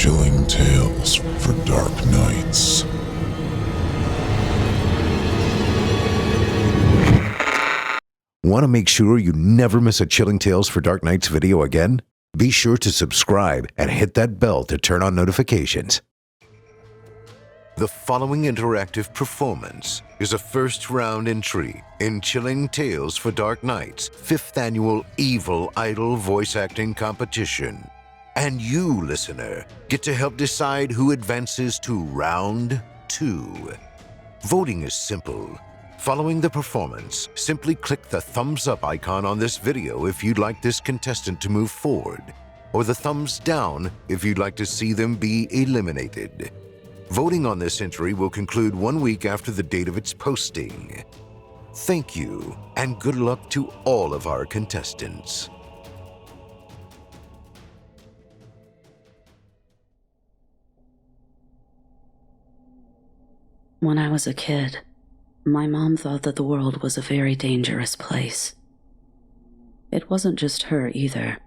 Chilling tales for dark nights. Want to make sure you never miss a Chilling Tales for Dark Nights video again? Be sure to subscribe and hit that bell to turn on notifications. The following interactive performance is a first-round entry in Chilling Tales for Dark Nights' 5th annual Evil Idol voice acting competition. And you, listener, get to help decide who advances to round 2. Voting is simple. Following the performance, simply click the thumbs up icon on this video if you'd like this contestant to move forward, or the thumbs down if you'd like to see them be eliminated. Voting on this entry will conclude 1 week after the date of its posting. Thank you, and good luck to all of our contestants. When I was a kid, my mom thought that the world was a very dangerous place. It wasn't just her either.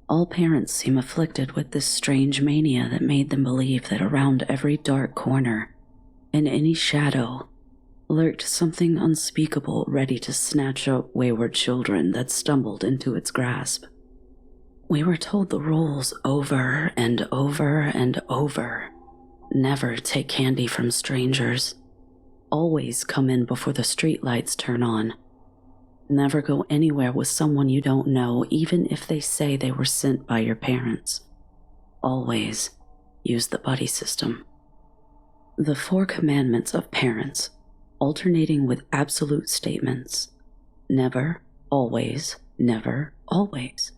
All parents seem afflicted with this strange mania that made them believe that around every dark corner, in any shadow, lurked something unspeakable ready to snatch up wayward children that stumbled into its grasp. We were told the rules over and over and over. Never take candy from strangers. Always come in before the streetlights turn on. Never go anywhere with someone you don't know, even if they say they were sent by your parents. Always use the buddy system. The 4 commandments of parents, alternating with absolute statements. Never, always, never, always.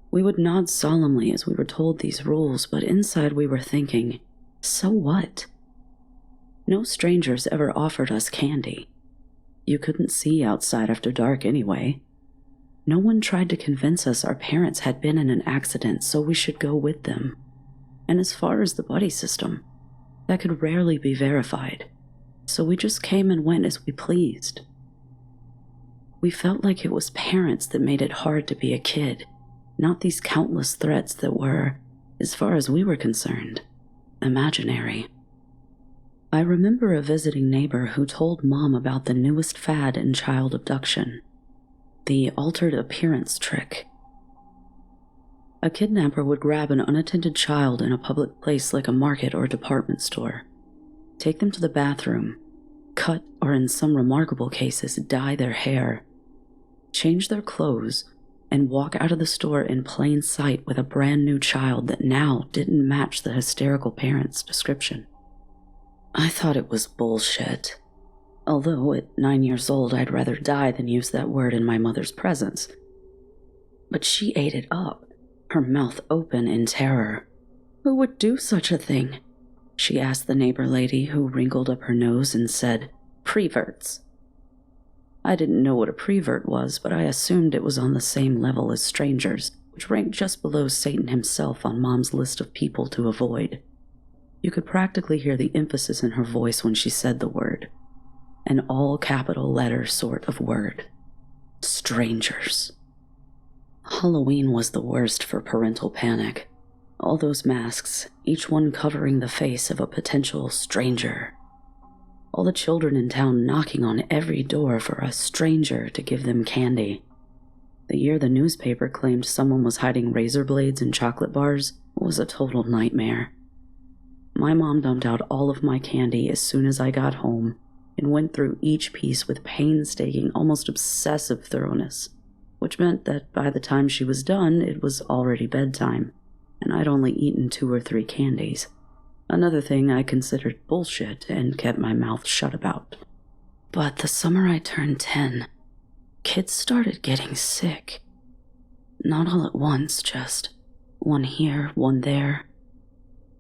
We would nod solemnly as we were told these rules, but inside we were thinking, so what? No strangers ever offered us candy. You couldn't see outside after dark anyway. No one tried to convince us our parents had been in an accident, so we should go with them. And as far as the buddy system, that could rarely be verified, so we just came and went as we pleased. We felt like it was parents that made it hard to be a kid, not these countless threats that were, as far as we were concerned, imaginary. I remember a visiting neighbor who told Mom about the newest fad in child abduction, the altered appearance trick. A kidnapper would grab an unattended child in a public place like a market or department store, take them to the bathroom, cut or in some remarkable cases dye their hair, change their clothes, and walk out of the store in plain sight with a brand new child that now didn't match the hysterical parent's description. I thought it was bullshit. Although at 9 years old I'd rather die than use that word in my mother's presence. But she ate it up, her mouth open in terror. Who would do such a thing? She asked the neighbor lady, who wrinkled up her nose and said, "Preverts." I didn't know what a prevert was, but I assumed it was on the same level as strangers, which ranked just below Satan himself on Mom's list of people to avoid. You could practically hear the emphasis in her voice when she said the word. An all-capital letter sort of word. Strangers. Halloween was the worst for parental panic. All those masks, each one covering the face of a potential stranger. All the children in town knocking on every door for a stranger to give them candy. The year the newspaper claimed someone was hiding razor blades in chocolate bars was a total nightmare. My mom dumped out all of my candy as soon as I got home and went through each piece with painstaking, almost obsessive thoroughness, which meant that by the time she was done, it was already bedtime, and I'd only eaten 2 or 3 candies. Another thing I considered bullshit and kept my mouth shut about. But the summer I turned 10, kids started getting sick. Not all at once, just one here, one there.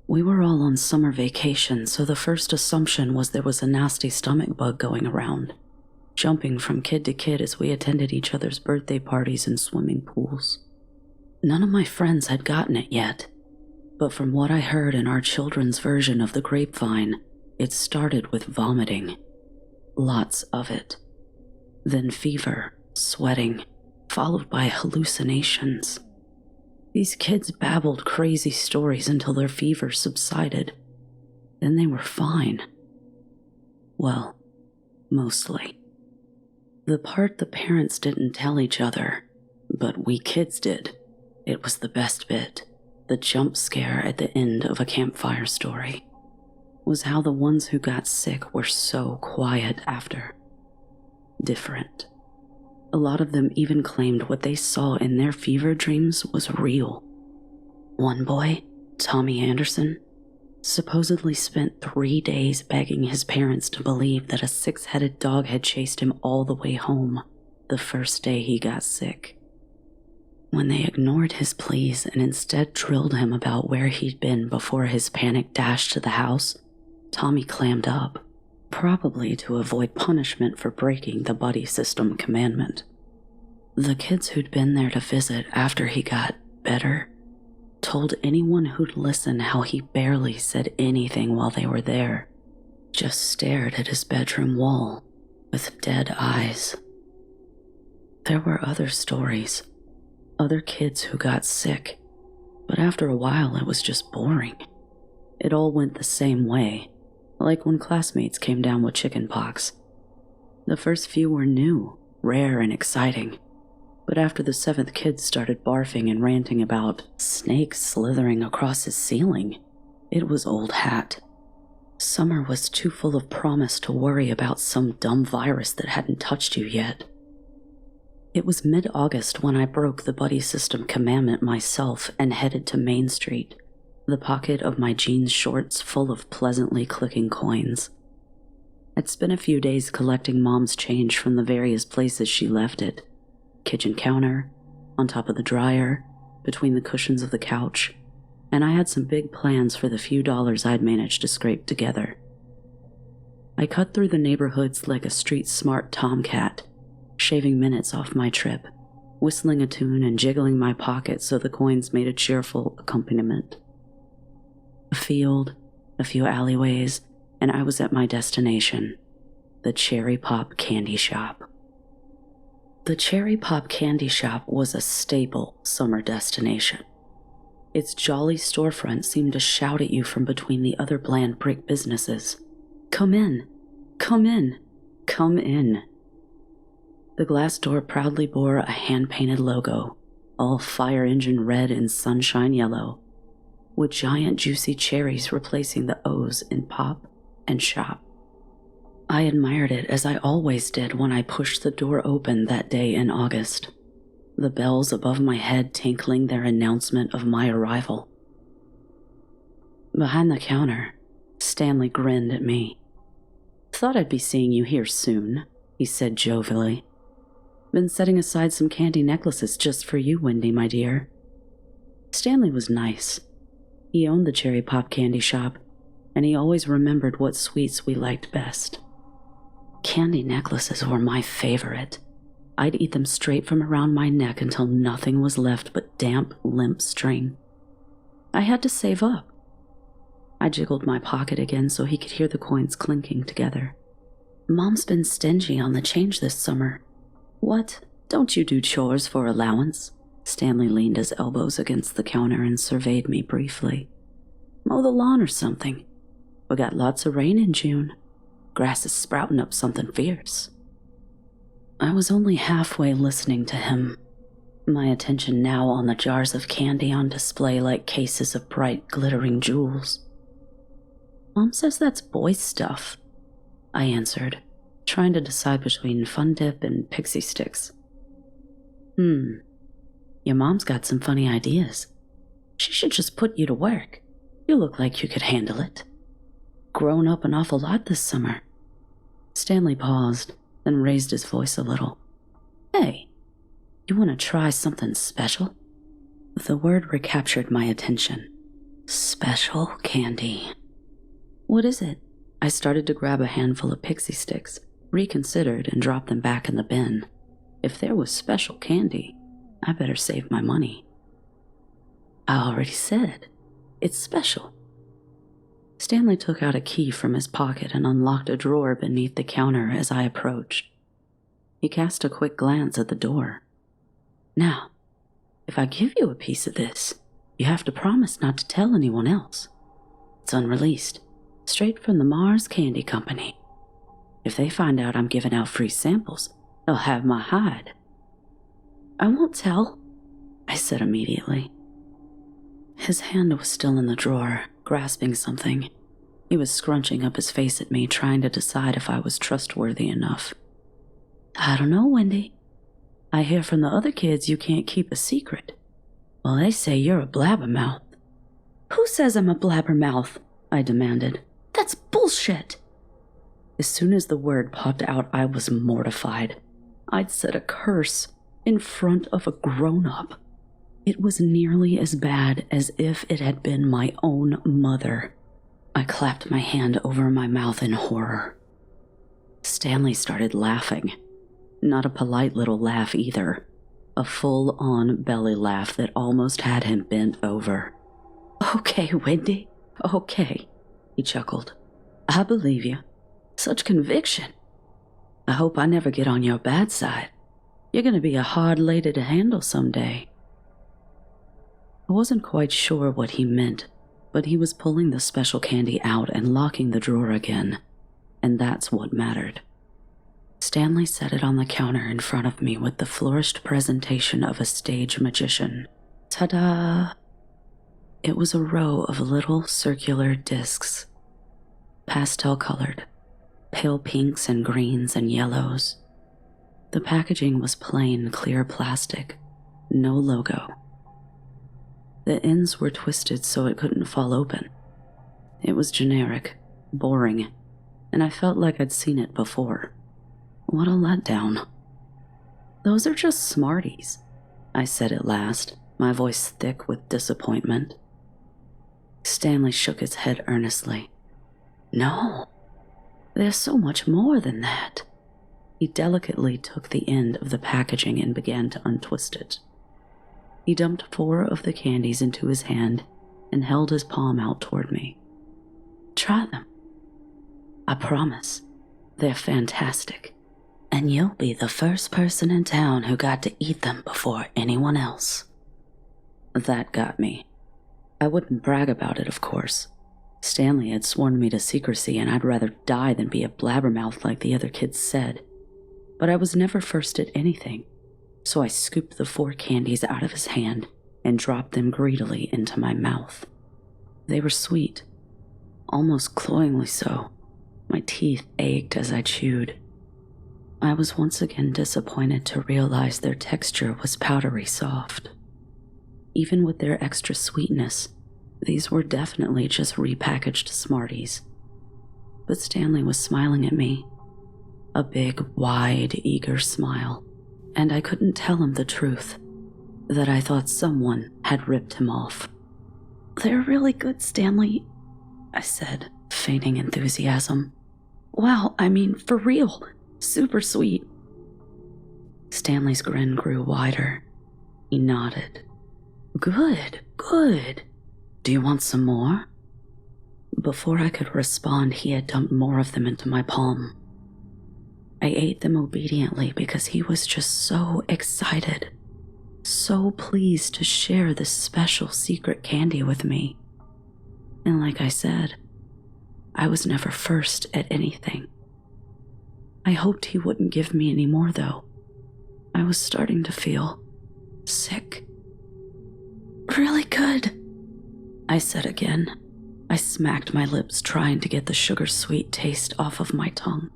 We were all on summer vacation, so the first assumption was there was a nasty stomach bug going around, jumping from kid to kid as we attended each other's birthday parties and swimming pools. None of my friends had gotten it yet, but from what I heard in our children's version of the grapevine, it started with vomiting. Lots of it. Then fever, sweating, followed by hallucinations. These kids babbled crazy stories until their fever subsided. Then they were fine. Well, mostly. The part the parents didn't tell each other, but we kids did, it was the best bit, the jump scare at the end of a campfire story, was how the ones who got sick were so quiet after. Different. A lot of them even claimed what they saw in their fever dreams was real. One boy, Tommy Anderson, supposedly spent 3 days begging his parents to believe that a 6-headed dog had chased him all the way home the first day he got sick. When they ignored his pleas and instead drilled him about where he'd been before his panic dash to the house, Tommy clammed up, probably to avoid punishment for breaking the buddy system commandment. The kids who'd been there to visit after he got better told anyone who'd listen how he barely said anything while they were there, just stared at his bedroom wall with dead eyes. There were other stories, other kids who got sick, but after a while it was just boring. It all went the same way, like when classmates came down with chickenpox. The first few were new, rare, and exciting, but after the 7th kid started barfing and ranting about snakes slithering across his ceiling, it was old hat. Summer was too full of promise to worry about some dumb virus that hadn't touched you yet. It was mid-August when I broke the buddy system commandment myself and headed to Main Street, the pocket of my jeans shorts full of pleasantly clicking coins. I'd spent a few days collecting Mom's change from the various places she left it. Kitchen counter, on top of the dryer, between the cushions of the couch, and I had some big plans for the few dollars I'd managed to scrape together. I cut through the neighborhoods like a street-smart tomcat, shaving minutes off my trip, whistling a tune and jiggling my pocket so the coins made a cheerful accompaniment. A field, a few alleyways, and I was at my destination, the Cherry Pop Candy Shop. The Cherry Pop Candy Shop was a staple summer destination. Its jolly storefront seemed to shout at you from between the other bland brick businesses. Come in, come in, come in. The glass door proudly bore a hand-painted logo, all fire engine red and sunshine yellow, with giant juicy cherries replacing the O's in pop and shop. I admired it as I always did when I pushed the door open that day in August, the bells above my head tinkling their announcement of my arrival. Behind the counter, Stanley grinned at me. "Thought I'd be seeing you here soon," he said jovially. "Been setting aside some candy necklaces just for you, Wendy, my dear." Stanley was nice. He owned the Cherry Pop Candy Shop, and he always remembered what sweets we liked best. Candy necklaces were my favorite. I'd eat them straight from around my neck until nothing was left but damp, limp string. I had to save up. I jiggled my pocket again so he could hear the coins clinking together. "Mom's been stingy on the change this summer." "What? Don't you do chores for allowance?" Stanley leaned his elbows against the counter and surveyed me briefly. "Mow the lawn or something. We got lots of rain in June. Grass is sprouting up something fierce." I was only halfway listening to him, my attention now on the jars of candy on display like cases of bright, glittering jewels. "Mom says that's boy stuff," I answered, trying to decide between Fun Dip and Pixie Sticks. Your mom's got some funny ideas. She should just put you to work. You look like you could handle it. Grown up an awful lot this summer." Stanley paused, then raised his voice a little. "Hey, you want to try something special?" The word recaptured my attention. Special candy. "What is it?" I started to grab a handful of Pixie Sticks, reconsidered, and dropped them back in the bin. If there was special candy, I better save my money. "I already said, it's special." Stanley took out a key from his pocket and unlocked a drawer beneath the counter as I approached. He cast a quick glance at the door. "Now, If I give you a piece of this, you have to promise not to tell anyone else. It's unreleased, straight from the Mars Candy Company. If they find out I'm giving out free samples, they'll have my hide." "I won't tell," I said immediately. His hand was still in the drawer, grasping something. He was scrunching up his face at me, trying to decide if I was trustworthy enough. "I don't know, Wendy. I hear from the other kids you can't keep a secret. Well, they say you're a blabbermouth." "Who says I'm a blabbermouth?" I demanded. "That's bullshit." As soon as the word popped out, I was mortified. I'd said a curse in front of a grown-up. It was nearly as bad as if it had been my own mother. I clapped my hand over my mouth in horror. Stanley started laughing. Not a polite little laugh either. A full-on belly laugh that almost had him bent over. "Okay, Wendy, okay," he chuckled. "I believe you. Such conviction. I hope I never get on your bad side. You're going to be a hard lady to handle someday." I wasn't quite sure what he meant, but he was pulling the special candy out and locking the drawer again, and that's what mattered. Stanley set it on the counter in front of me with the flourished presentation of a stage magician. Ta-da! It was a row of little circular discs, pastel-colored, pale pinks and greens and yellows. The packaging was plain, clear plastic, no logo. The ends were twisted so it couldn't fall open. It was generic, boring, and I felt like I'd seen it before. What a letdown. "Those are just Smarties," I said at last, my voice thick with disappointment. Stanley shook his head earnestly. "No, there's so much more than that." He delicately took the end of the packaging and began to untwist it. He dumped 4 of the candies into his hand and held his palm out toward me. "Try them. I promise. They're fantastic. And you'll be the first person in town who got to eat them before anyone else." That got me. I wouldn't brag about it, of course. Stanley had sworn me to secrecy, and I'd rather die than be a blabbermouth like the other kids said. But I was never first at anything, so I scooped the 4 candies out of his hand and dropped them greedily into my mouth. They were sweet, almost cloyingly so. My teeth ached as I chewed. I was once again disappointed to realize their texture was powdery soft. Even with their extra sweetness, these were definitely just repackaged Smarties. But Stanley was smiling at me. A big, wide, eager smile. And I couldn't tell him the truth, that I thought someone had ripped him off. "They're really good, Stanley," I said, feigning enthusiasm. "Wow, I mean, for real. Super sweet." Stanley's grin grew wider. He nodded. "Good, good. Do you want some more?" Before I could respond, he had dumped more of them into my palm. I ate them obediently because he was just so excited, so pleased to share this special secret candy with me. And like I said, I was never first at anything. I hoped he wouldn't give me any more, though. I was starting to feel sick. "Really good," I said again. I smacked my lips, trying to get the sugar-sweet taste off of my tongue.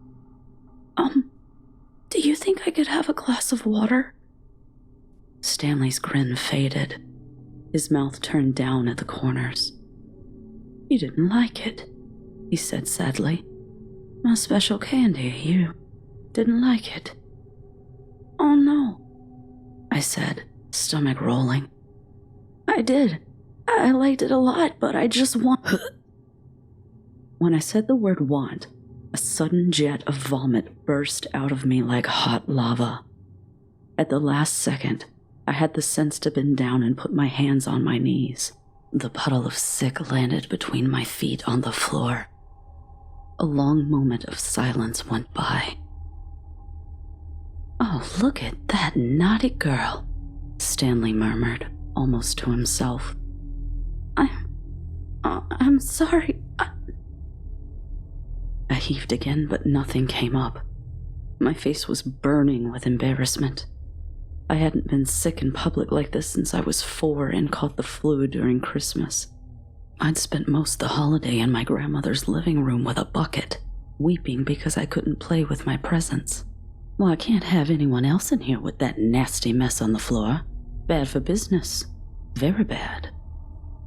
Do you think I could have a glass of water?" Stanley's grin faded. His mouth turned down at the corners. "You didn't like it," he said sadly. "My special candy, you didn't like it." "Oh no," I said, stomach rolling. "I did. I liked it a lot, but I just want..." When I said the word want, a sudden jet of vomit burst out of me like hot lava. At the last second, I had the sense to bend down and put my hands on my knees. The puddle of sick landed between my feet on the floor. A long moment of silence went by. "Oh, look at that naughty girl," Stanley murmured, almost to himself. I'm sorry. I heaved again, but nothing came up. My face was burning with embarrassment. I hadn't been sick in public like this since I was 4 and caught the flu during Christmas. I'd spent most of the holiday in my grandmother's living room with a bucket, weeping because I couldn't play with my presents. Well, I can't have anyone else in here with that nasty mess on the floor. Bad for business. Very bad.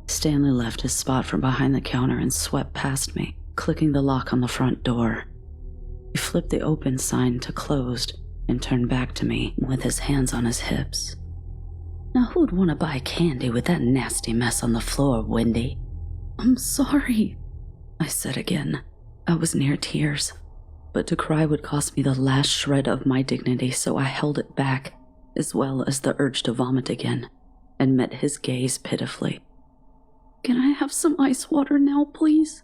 Stanley left his spot from behind the counter and swept past me, clicking the lock on the front door. He flipped the open sign to closed and turned back to me with his hands on his hips. Now who'd want to buy candy with that nasty mess on the floor, Wendy? I'm sorry, I said again. I was near tears, but to cry would cost me the last shred of my dignity, so I held it back, as well as the urge to vomit again, and met his gaze pitifully. Can I have some ice water now, please?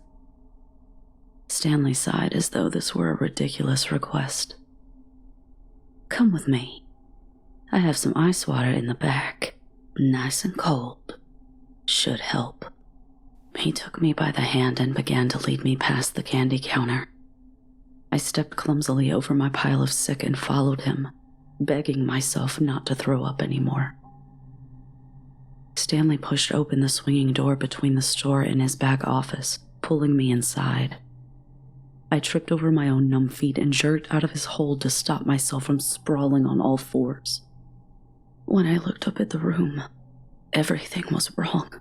Stanley sighed as though this were a ridiculous request. Come with me. I have some ice water in the back, nice and cold. Should help. He took me by the hand and began to lead me past the candy counter. I stepped clumsily over my pile of sick and followed him, begging myself not to throw up anymore. Stanley pushed open the swinging door between the store and his back office, pulling me inside. I tripped over my own numb feet and jerked out of his hold to stop myself from sprawling on all fours. When I looked up at the room, everything was wrong.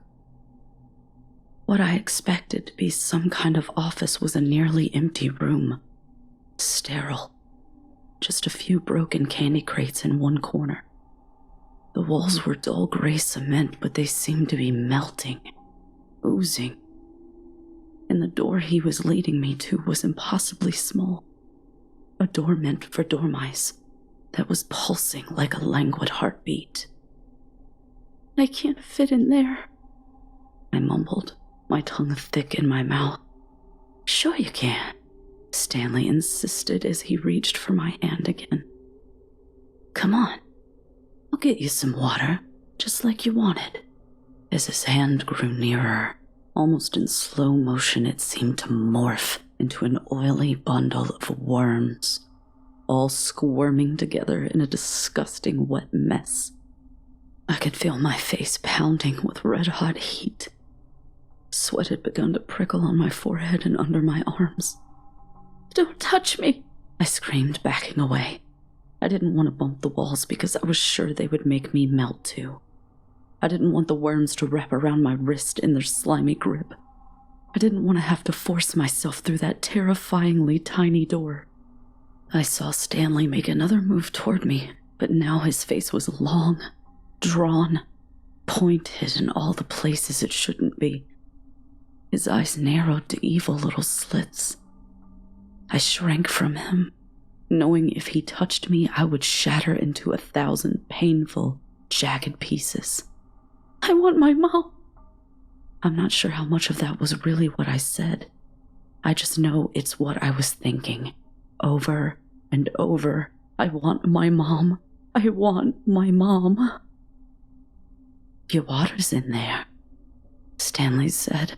What I expected to be some kind of office was a nearly empty room. Sterile. Just a few broken candy crates in one corner. The walls were dull gray cement, but they seemed to be melting, oozing. And the door he was leading me to was impossibly small. A door meant for dormice that was pulsing like a languid heartbeat. I can't fit in there, I mumbled, my tongue thick in my mouth. Sure you can, Stanley insisted as he reached for my hand again. Come on, I'll get you some water, just like you wanted. As his hand grew nearer, almost in slow motion, it seemed to morph into an oily bundle of worms, all squirming together in a disgusting wet mess. I could feel my face pounding with red-hot heat. Sweat had begun to prickle on my forehead and under my arms. Don't touch me, I screamed, backing away. I didn't want to bump the walls because I was sure they would make me melt too. I didn't want the worms to wrap around my wrist in their slimy grip. I didn't want to have to force myself through that terrifyingly tiny door. I saw Stanley make another move toward me, but now his face was long, drawn, pointed in all the places it shouldn't be. His eyes narrowed to evil little slits. I shrank from him, knowing if he touched me, I would shatter into 1,000 painful, jagged pieces. I want my mom. I'm not sure how much of that was really what I said. I just know it's what I was thinking, over and over. I want my mom. I want my mom. Your water's in there, Stanley said,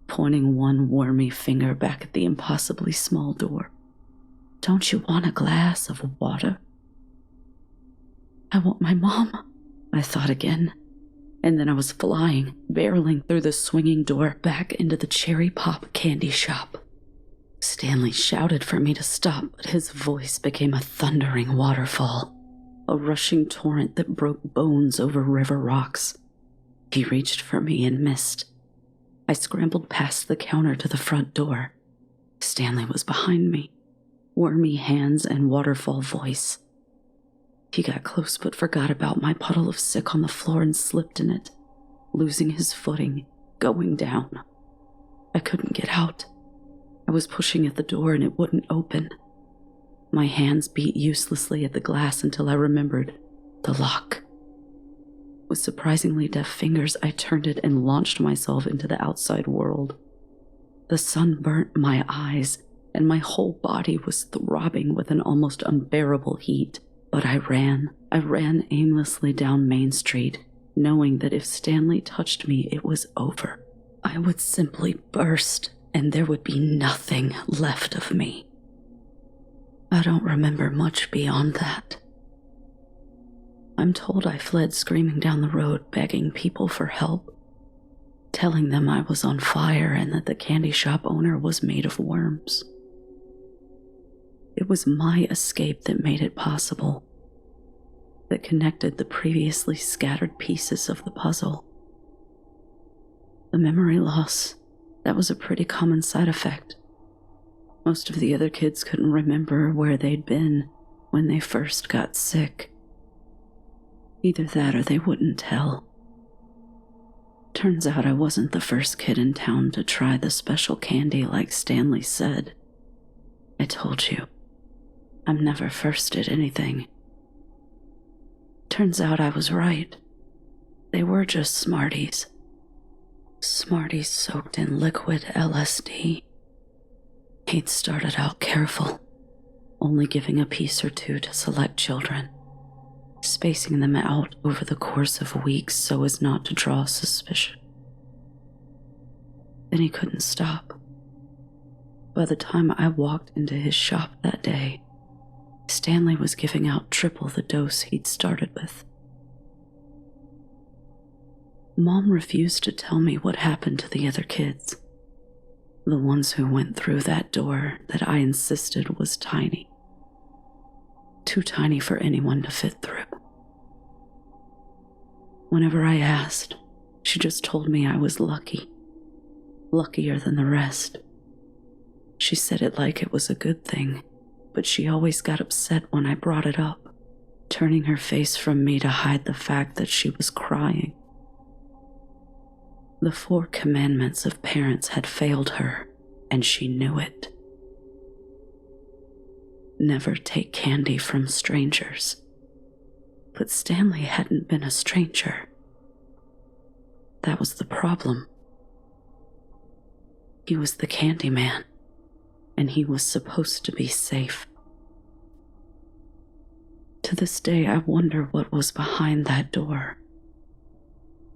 pointing one wormy finger back at the impossibly small door. Don't you want a glass of water? I want my mom, I thought again, and then I was flying, barreling through the swinging door back into the cherry pop candy shop. Stanley shouted for me to stop, but his voice became a thundering waterfall, a rushing torrent that broke bones over river rocks. He reached for me and missed. I scrambled past the counter to the front door. Stanley was behind me, wormy hands and waterfall voice. He got close but forgot about my puddle of sick on the floor and slipped in it, losing his footing, going down. I couldn't get out. I was pushing at the door and it wouldn't open. My hands beat uselessly at the glass until I remembered the lock. With surprisingly deft fingers, I turned it and launched myself into the outside world. The sun burnt my eyes, and my whole body was throbbing with an almost unbearable heat. But I ran, I ran aimlessly down Main Street, knowing that if Stanley touched me, it was over. I would simply burst, and there would be nothing left of me. I don't remember much beyond that. I'm told I fled screaming down the road, begging people for help, telling them I was on fire and that the candy shop owner was made of worms. It was my escape that made it possible, that connected the previously scattered pieces of the puzzle. The memory loss, that was a pretty common side effect. Most of the other kids couldn't remember where they'd been when they first got sick. Either that or they wouldn't tell. Turns out I wasn't the first kid in town to try the special candy like Stanley said. I told you, I'm never first at anything. Turns out I was right. They were just Smarties. Smarties soaked in liquid LSD. He'd started out careful, only giving a piece or two to select children, spacing them out over the course of weeks so as not to draw suspicion. Then he couldn't stop. By the time I walked into his shop that day, Stanley was giving out triple the dose he'd started with. Mom refused to tell me what happened to the other kids, the ones who went through that door that I insisted was tiny. Too tiny for anyone to fit through. Whenever I asked, she just told me I was lucky, luckier than the rest. She said it like it was a good thing, but she always got upset when I brought it up, turning her face from me to hide the fact that she was crying. The 4 commandments of parents had failed her, and she knew it. Never take candy from strangers. But Stanley hadn't been a stranger. That was the problem. He was the candy man, and he was supposed to be safe. To this day, I wonder what was behind that door.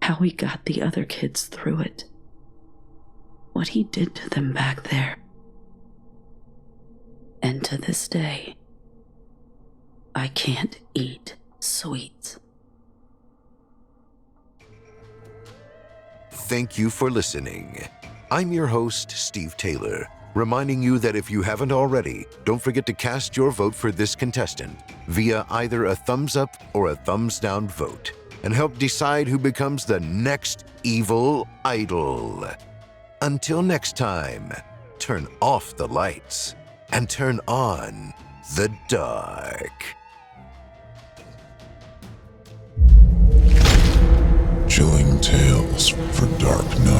How he got the other kids through it. What he did to them back there. And to this day, I can't eat sweets. Thank you for listening. I'm your host, Steve Taylor, reminding you that if you haven't already, don't forget to cast your vote for this contestant via either a thumbs up or a thumbs down vote, and help decide who becomes the next evil idol. Until next time, turn off the lights and turn on the dark. Chilling tales for dark nights.